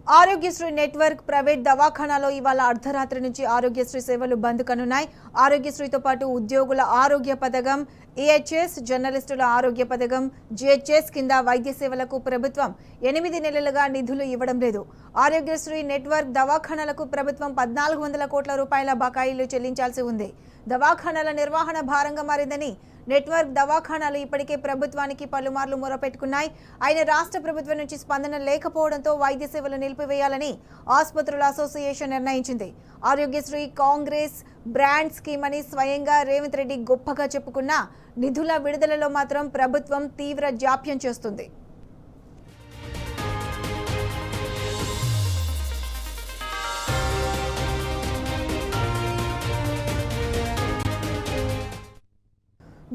Aarogyasri network private దవాఖానాలో ఇవాళ అర్ధరాత్రి నుంచి ఆరోగ్యశ్రీ సేవలు బంద్ కానున్నాయి. ఆరోగ్యశ్రీతో పాటు ఉద్యోగుల ఆరోగ్య పథకం, ఈహెచ్ఎస్, జర్నలిస్టుల ఆరోగ్య పథకం, జిహెచ్ఎస్ కింద వైద్య సేవలకు ప్రభుత్వం 8 నెలలుగా నిధులు ఇవ్వడం లేదు. ఆరోగ్యశ్రీ నెట్వర్క్ దవాఖానాలకు ప్రభుత్వం 1400 కోట్ల రూపాయల బకాయిలు చెల్లించాల్సి ఉంది. దవాఖానాల నిర్వహణ భారంగా మారిందని నెట్వర్క్ దవాఖానాలు ఇప్పటికే ప్రభుత్వానికి పలుమార్లు మొరపెట్టుకున్నాయి. ఆయన రాష్ట్ర ప్రభుత్వం నుంచి స్పందన లేకపోవడంతో వైద్య సేవలు నిలిపివేయాలని ఆసుపత్రుల అసోసియేషన్ నిర్ణయించింది. ఆరోగ్యశ్రీ కాంగ్రెస్ బ్రాండ్ స్కీమ్ అని స్వయంగా రేవంత్ రెడ్డి గొప్పగా చెప్పుకున్న నిధుల విడుదలలో మాత్రం ప్రభుత్వం తీవ్ర జాప్యం చేస్తుంది.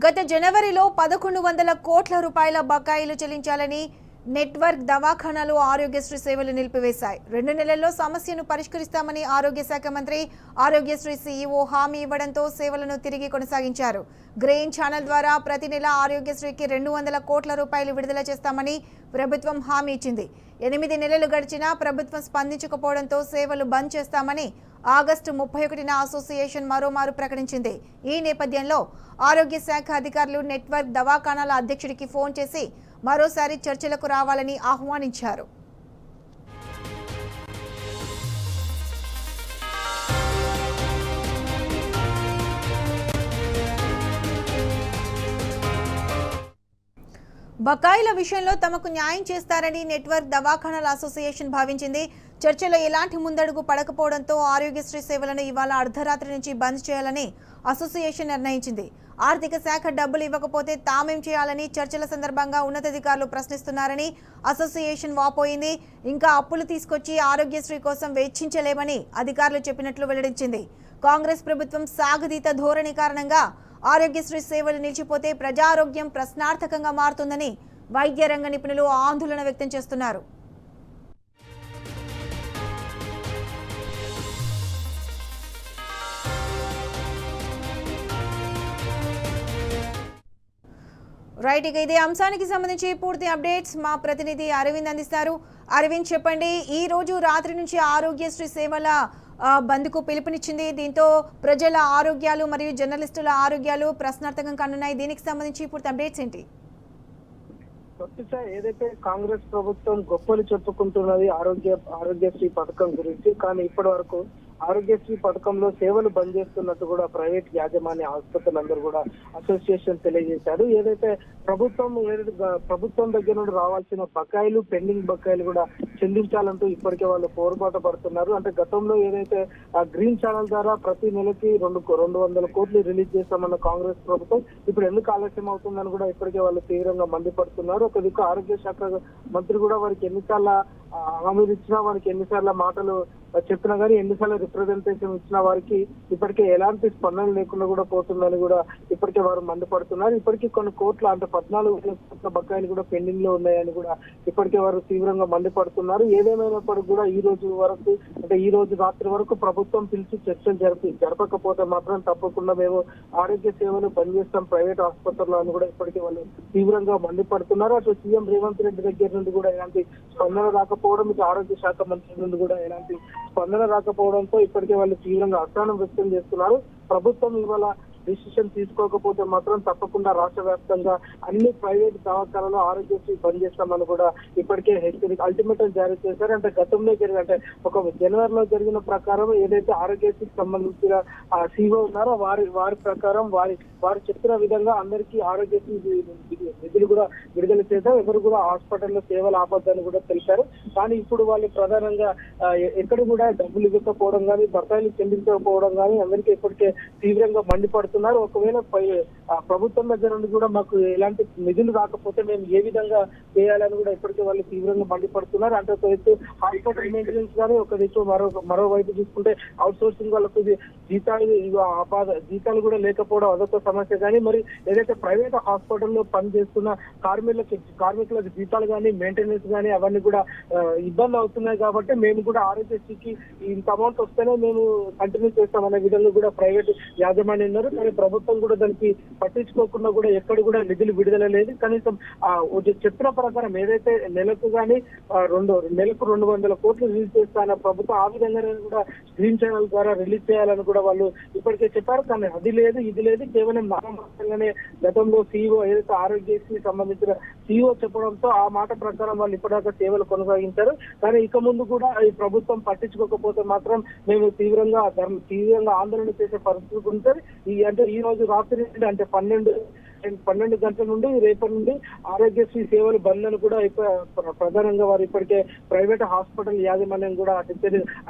గత జనవరిలో 1100 కోట్ల రూపాయల బకాయిలు చెల్లించాలని నెట్వర్క్ దవాఖానాలు ఆరోగ్యశ్రీ సేవలు నిలిపివేశాయి. 2 నెలల్లో సమస్యను పరిష్కరిస్తామని ఆరోగ్య శాఖ మంత్రి, ఆరోగ్యశ్రీ సీఈఓ హామీ ఇవ్వడంతో సేవలను తిరిగి కొనసాగించారు. గ్రెయిన్ ఛానల్ ద్వారా ప్రతి నెల ఆరోగ్యశ్రీకి 200 కోట్ల రూపాయలు విడుదల చేస్తామని ప్రభుత్వం హామీ ఇచ్చింది. 8 నెలలు గడిచినా ప్రభుత్వం స్పందించకపోవడంతో సేవలు బంద్ చేస్తామని ఆగస్టు 31న అసోసియేషన్ మరోమారు ప్రకటించింది. ఈ నేపథ్యంలో ఆరోగ్య శాఖ అధికారులు నెట్వర్క్ దవాఖానాల అధ్యక్షుడికి ఫోన్ చేసి మరోసారి చర్చలకు రావాలని ఆహ్వానించారు. బకాయిల విషయంలో తమకు న్యాయం చేస్తారని నెట్వర్క్ దవాఖానాల అసోసియేషన్ భావించింది. చర్చలో ఎలాంటి ముందడుగు పడకపోవడంతో ఆరోగ్యశ్రీ సేవలను ఇవాళ అర్ధరాత్రి నుంచి బంద్ చేయాలని అసోసియేషన్ నిర్ణయించింది. ఆర్థిక శాఖ డబ్బులు ఇవ్వకపోతే తామేం చేయాలని చర్చల సందర్భంగా ఉన్నతాధికారులు ప్రశ్నిస్తున్నారని అసోసియేషన్ వాపోయింది. ఇంకా అప్పులు తీసుకొచ్చి ఆరోగ్యశ్రీ కోసం వెచ్చించలేమని అధికారులు చెప్పినట్లు వెల్లడించింది. కాంగ్రెస్ ప్రభుత్వం సాగదీత ధోరణి కారణంగా ఆరోగ్యశ్రీ సేవలు నిలిచిపోతే ప్రజారోగ్యం ప్రశ్నార్థకంగా మారుతుందని వైద్య రంగ నిపుణులు ఆందోళన వ్యక్తం చేస్తున్నారు. రైట్, ఇక ఇదే అంశానికి సంబంధించి పూర్తి అప్డేట్స్ మా ప్రతినిధి అరవింద్ అందిస్తారు. అరవింద్, చెప్పండి, ఈ రోజు రాత్రి నుంచి ఆరోగ్యశ్రీ సేవల బంద్కు పిలుపునిచ్చింది. దీంతో ప్రజల ఆరోగ్యాలు మరియు జర్నలిస్టుల ఆరోగ్యాలు ప్రశ్నార్థకం కానున్నాయి. దీనికి సంబంధించి పూర్తి అప్డేట్స్ ఏంటి? ఏదైతే కాంగ్రెస్ ప్రభుత్వం గొప్పలు చెప్పుకుంటున్నది ఆరోగ్యశ్రీ పథకం గురించి, కానీ ఇప్పటి వరకు ఆరోగ్యశ్రీ పథకంలో సేవలు బంద్ చేస్తున్నట్టు కూడా ప్రైవేట్ యాజమాన్య ఆసుపత్రులందరూ కూడా అసోసియేషన్ తెలియజేశారు. ఏదైతే ప్రభుత్వం దగ్గర నుండి రావాల్సిన బకాయిలు, పెండింగ్ బకాయిలు కూడా చెల్లించాలంటూ ఇప్పటికే వాళ్ళు పోరుబాటు పడుతున్నారు. అంటే గతంలో ఏదైతే గ్రీన్ ఛానల్ ద్వారా ప్రతి నెలకి 200 కోట్లు రిలీజ్ చేస్తామన్న కాంగ్రెస్ ప్రభుత్వం ఇప్పుడు ఎందుకు ఆలస్యం అవుతుందని కూడా ఇప్పటికే వాళ్ళు తీవ్రంగా మండిపడుతున్నారు. ఒక దిక్కు ఆరోగ్య శాఖ మంత్రి కూడా వారికి ఎన్నిసార్లు హామీలు ఇచ్చినా, వారికి ఎన్నిసార్లు మాటలు చెప్పినా కానీ, ఎన్నిసార్లు రిప్రజెంటేషన్ ఇచ్చిన వారికి ఇప్పటికే ఎలాంటి స్పందన లేకుండా కూడా పోతుందని కూడా ఇప్పటికే వారు మండిపడుతున్నారు. ఇప్పటికీ కొన్ని కోట్ల అంటే 14,000 కోట్ల బకాయిలు కూడా పెండింగ్ లో ఉన్నాయని కూడా ఇప్పటికే వారు తీవ్రంగా మండిపడుతున్నారు. ఏదేమైనప్పటికీ కూడా ఈ రోజు వరకు అంటే ఈ రోజు రాత్రి వరకు ప్రభుత్వం పిలిచి చర్చలు జరపకపోతే మాత్రం తప్పకుండా మేము ఆరోగ్య సేవలు బంద్ చేస్తాం ప్రైవేట్ ఆసుపత్రుల్లో అని కూడా ఇప్పటికే వాళ్ళు తీవ్రంగా మండిపడుతున్నారు. అటు సీఎం రేవంత్ రెడ్డి దగ్గర నుండి కూడా ఎలాంటి స్పందన రాకపోవడం, ఇటు ఆరోగ్య శాఖ మంత్రి నుండి కూడా ఎలాంటి స్పందన రాకపోవడంతో ఇప్పటికే వాళ్ళు తీవ్రంగా అసహనం వ్యక్తం చేస్తున్నారు. ప్రభుత్వం ఇవాళ డిసిషన్ తీసుకోకపోతే మాత్రం తప్పకుండా రాష్ట్ర వ్యాప్తంగా అన్ని ప్రైవేట్ దవాఖానాలు ఆరోగ్యశ్రీ బంద్ చేస్తామని కూడా ఇప్పటికే అల్టిమేటం జారీ చేశారు. అంటే గతంలో అంటే ఒక జనవరిలో జరిగిన ప్రకారం ఏదైతే ఆరోగ్యశ్రీకి సంబంధించిన సీఓ ఉన్నారో వారి ప్రకారం వారు చెప్పిన విధంగా అందరికీ ఆరోగ్యశ్రీ నిధులు కూడా విడుదల చేద్దాం, ఎవరు కూడా హాస్పిటల్లో సేవలు ఆపొద్దని కూడా తెలిపారు. కానీ ఇప్పుడు వాళ్ళు ప్రధానంగా ఎక్కడ కూడా డబ్బులు ఇవ్వకపోవడం కానీ, బకాయిలు చెల్లించకపోవడం కానీ అందరికీ ఇప్పటికే తీవ్రంగా మండిపడుతున్నారు. ఒకవేళ ప్రభుత్వం దగ్గర నుండి కూడా మాకు ఎలాంటి నిధులు రాకపోతే మేము ఏ విధంగా చేయాలని కూడా ఇప్పటికే వాళ్ళు తీవ్రంగా మండిపడుతున్నారు. అంటే ఒక వైపు హాస్పిటల్ మెయింటెనెన్స్ కానీ, ఒక దిక్కు మరోవైపు చూసుకుంటే అవుట్ సోర్సింగ్ వాళ్ళకు జీతాలు కూడా లేకపోవడం అదొక సమస్య. కానీ మరి ఏదైతే ప్రైవేట్ హాస్పిటల్లో పనిచేస్తున్న కార్మికులకు జీతాలు కానీ, మెయింటెనెన్స్ కానీ అవన్నీ కూడా ఇబ్బంది అవుతున్నాయి. కాబట్టి మేము కూడా ఆరోగ్యశ్రీకి ఇంత అమౌంట్ వస్తేనే మేము కంటిన్యూ చేస్తామనే విధంగా కూడా ప్రైవేట్ యాజమాన్యం ఉన్నారు. కానీ ప్రభుత్వం కూడా దానికి పట్టించుకోకుండా కూడా ఎక్కడ కూడా నిధులు విడుదల లేదు. కనీసం చెప్పిన ప్రకారం ఏదైతే నెలకు కానీ నెలకు 200 కోట్లు రిలీజ్ చేస్తాన ప్రభుత్వం ఆ విధంగా కూడా స్క్రీన్ ఛానల్ ద్వారా రిలీజ్ చేయాలని కూడా వాళ్ళు ఇప్పటికే చెప్పారు. కానీ అది లేదు ఇది లేదు, కేవలం నామమాత్రంగానే గతంలో సీఈఓ ఏదైతే ఆరోగ్యశ్రీ సంబంధించిన సీఈఓ చెప్పడంతో ఆ మాట ప్రకారం వాళ్ళు ఇప్పటిదాకా సేవలు కొనసాగించారు. కానీ ఇక ముందు కూడా ఈ ప్రభుత్వం పట్టించుకోకపోతే మాత్రం మేము తీవ్రంగా ఆందోళన చేసే పరిస్థితి ఉంటుంది. ఈ రోజు రాత్రి అంటే 12 గంటల నుండి రేపటి నుండి ఆరోగ్యశ్రీ సేవలు బంద్ అని కూడా ప్రధానంగా వారు ఇప్పటికే ప్రైవేట్ హాస్పిటల్ యాజమాన్యం కూడా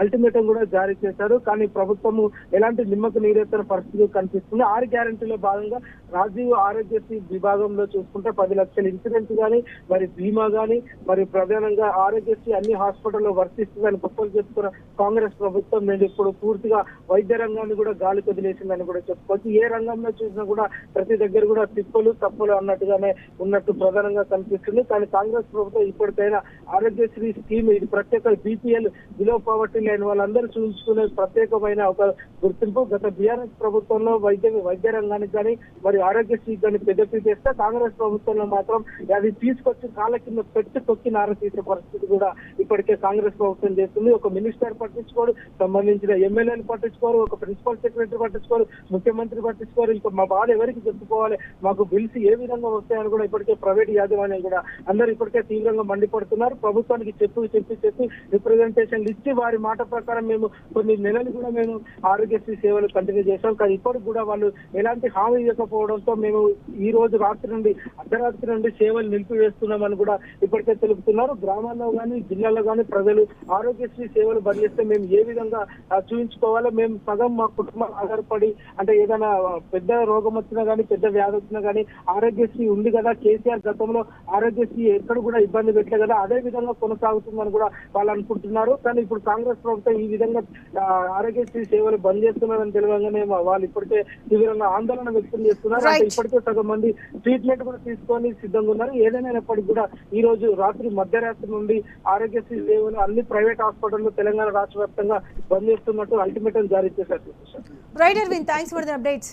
అల్టిమేటం కూడా జారీ చేశారు. కానీ ప్రభుత్వము ఎలాంటి నిమ్మకు నీరెత్తన పరిస్థితి కనిపిస్తుంది. 6 గ్యారెంటీలో భాగంగా రాజీవ్ ఆరోగ్యశ్రీ విభాగంలో చూసుకుంటే 10 లక్షల ఇన్సూరెన్స్ కానీ మరి బీమా కానీ మరి ప్రధానంగా ఆరోగ్యశ్రీ అన్ని హాస్పిటల్లో వర్తిస్తుందని గొప్పలు చెప్తున్న కాంగ్రెస్ ప్రభుత్వం నేను ఇప్పుడు పూర్తిగా వైద్య రంగాన్ని కూడా గాలి కొదిలేసిందని కూడా చెప్పుకోవచ్చు. ఏ రంగంలో చూసినా కూడా ప్రతి దగ్గర కూడా తప్పులు అన్నట్టుగానే ఉన్నట్టు ప్రధానంగా కనిపిస్తుంది. కానీ కాంగ్రెస్ ప్రభుత్వం ఇప్పటికైనా ఆరోగ్యశ్రీ స్కీమ్ ఇది ప్రత్యేక బీపీఎల్ బిలో పావర్టీ లైన్ వాళ్ళందరూ చూపించుకునే ప్రత్యేకమైన ఒక గుర్తింపు. గత బీఆర్ఎస్ ప్రభుత్వంలో వైద్య రంగానికి కానీ మరి ఆరోగ్యశ్రీ కానీ పెద్దపీట చేస్తే కాంగ్రెస్ ప్రభుత్వంలో మాత్రం అది తీసుకొచ్చి కాళ్ళ కింద పెట్టి తొక్కి నార తీసే పరిస్థితి కూడా ఇప్పటికే కాంగ్రెస్ ప్రభుత్వం చేస్తుంది. ఒక మినిస్టర్ పట్టించుకోరు, సంబంధించిన ఎమ్మెల్యేలు పట్టించుకోరు, ఒక ప్రిన్సిపల్ సెక్రటరీ పట్టించుకోరు, ముఖ్యమంత్రి పట్టించుకోరు. ఇంకా మా బాధ ఎవరికి చెప్పుకోవాలి, మాకు బిల్స్ ఏ విధంగా వస్తాయని కూడా ఇప్పటికే ప్రైవేట్ యాజమాన్యం కూడా అందరూ ఇప్పటికే తీవ్రంగా మండిపడుతున్నారు. ప్రభుత్వానికి చెప్పి రిప్రజెంటేషన్లు ఇచ్చి వారి మాట ప్రకారం మేము కొన్ని నెలలు కూడా మేము ఆరోగ్యశ్రీ సేవలు కంటిన్యూ చేశాం. కానీ ఇప్పటికి కూడా వాళ్ళు ఎలాంటి హామీ ఇవ్వకపోవడంతో మేము ఈ రోజు అర్ధరాత్రి నుండి సేవలు నిలిపివేస్తున్నామని కూడా ఇప్పటికే తెలుపుతున్నారు. గ్రామాల్లో కానీ జిల్లాలో కానీ ప్రజలు ఆరోగ్యశ్రీ సేవలు బంద్ చేస్తే మేము ఏ విధంగా చూపించుకోవాలో, మేము సగం మా కుటుంబం ఆధారపడి అంటే ఏదైనా పెద్ద రోగం వచ్చినా కానీ పెద్ద వ్యాధి వచ్చినా కానీ ఆరోగ్యశ్రీ ఉంది కదా, కేసీఆర్ గతంలో ఆరోగ్యశ్రీ ఎక్కడ కూడా ఇబ్బంది పెట్టలేదు కదా, అదే విధంగా కొనసాగుతుందని కూడా వాళ్ళు అనుకుంటున్నారు. కానీ ఇప్పుడు కాంగ్రెస్ ప్రభుత్వం ఈ విధంగా ఆరోగ్యశ్రీ సేవలు బంద్ చేస్తున్నారని తెలియగానే వాళ్ళు ఇప్పటికే తీవ్రంగా ఆందోళన వ్యక్తం చేస్తున్నారు. అంటే ఇప్పటికే సగం మంది ట్రీట్మెంట్ కూడా తీసుకొని సిద్ధంగా ఉన్నారు. ఏదైనప్పటికీ కూడా ఈ రోజు మధ్యరాత్రి నుండి ఆరోగ్యశ్రీ సేవలు అన్ని ప్రైవేట్ హాస్పిటల్లో తెలంగాణ రాష్ట్ర వ్యాప్తంగా బంద్ చేస్తున్నట్టు అల్టిమేటం జారీ చేశారు. Right Arvind, thanks for the updates.